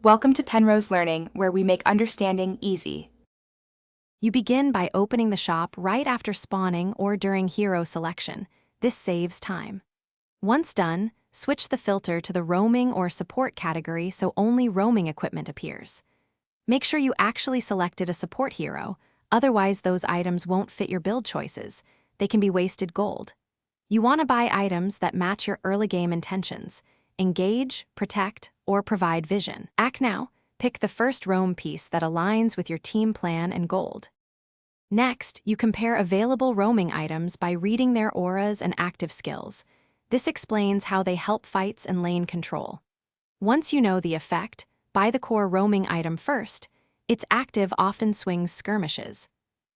Welcome to Penrose Learning, where we make understanding easy. You begin by opening the shop right after spawning or during hero selection. This saves time. Once done, switch the filter to the roaming or support category so only roaming equipment appears. Make sure you actually selected a support hero, otherwise those items won't fit your build choices. They can be wasted gold. You want to buy items that match your early game intentions. Engage, protect, or provide vision. Act now. Pick the first roam piece that aligns with your team plan and gold. Next, you compare available roaming items by reading their auras and active skills. This explains how they help fights and lane control. Once you know the effect, buy the core roaming item first. Its active often swings skirmishes.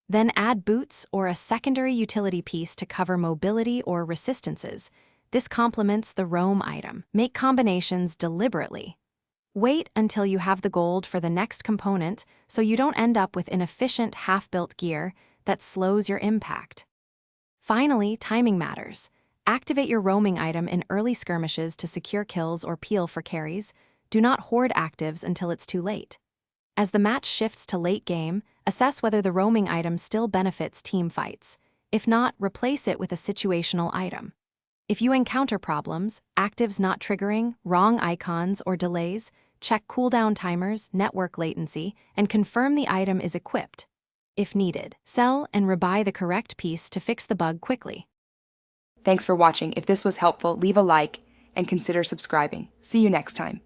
Then add boots or a secondary utility piece to cover mobility or resistances. This complements the roam item. Make combinations deliberately. Wait until you have the gold for the next component so you don't end up with inefficient half-built gear that slows your impact. Finally, timing matters. Activate your roaming item in early skirmishes to secure kills or peel for carries. Do not hoard actives until it's too late. As the match shifts to late game, assess whether the roaming item still benefits team fights. If not, replace it with a situational item. If you encounter problems, actives not triggering, wrong icons, or delays, check cooldown timers, network latency, and confirm the item is equipped. If needed, sell and rebuy the correct piece to fix the bug quickly. Thanks for watching. If this was helpful, leave a like and consider subscribing. See you next time.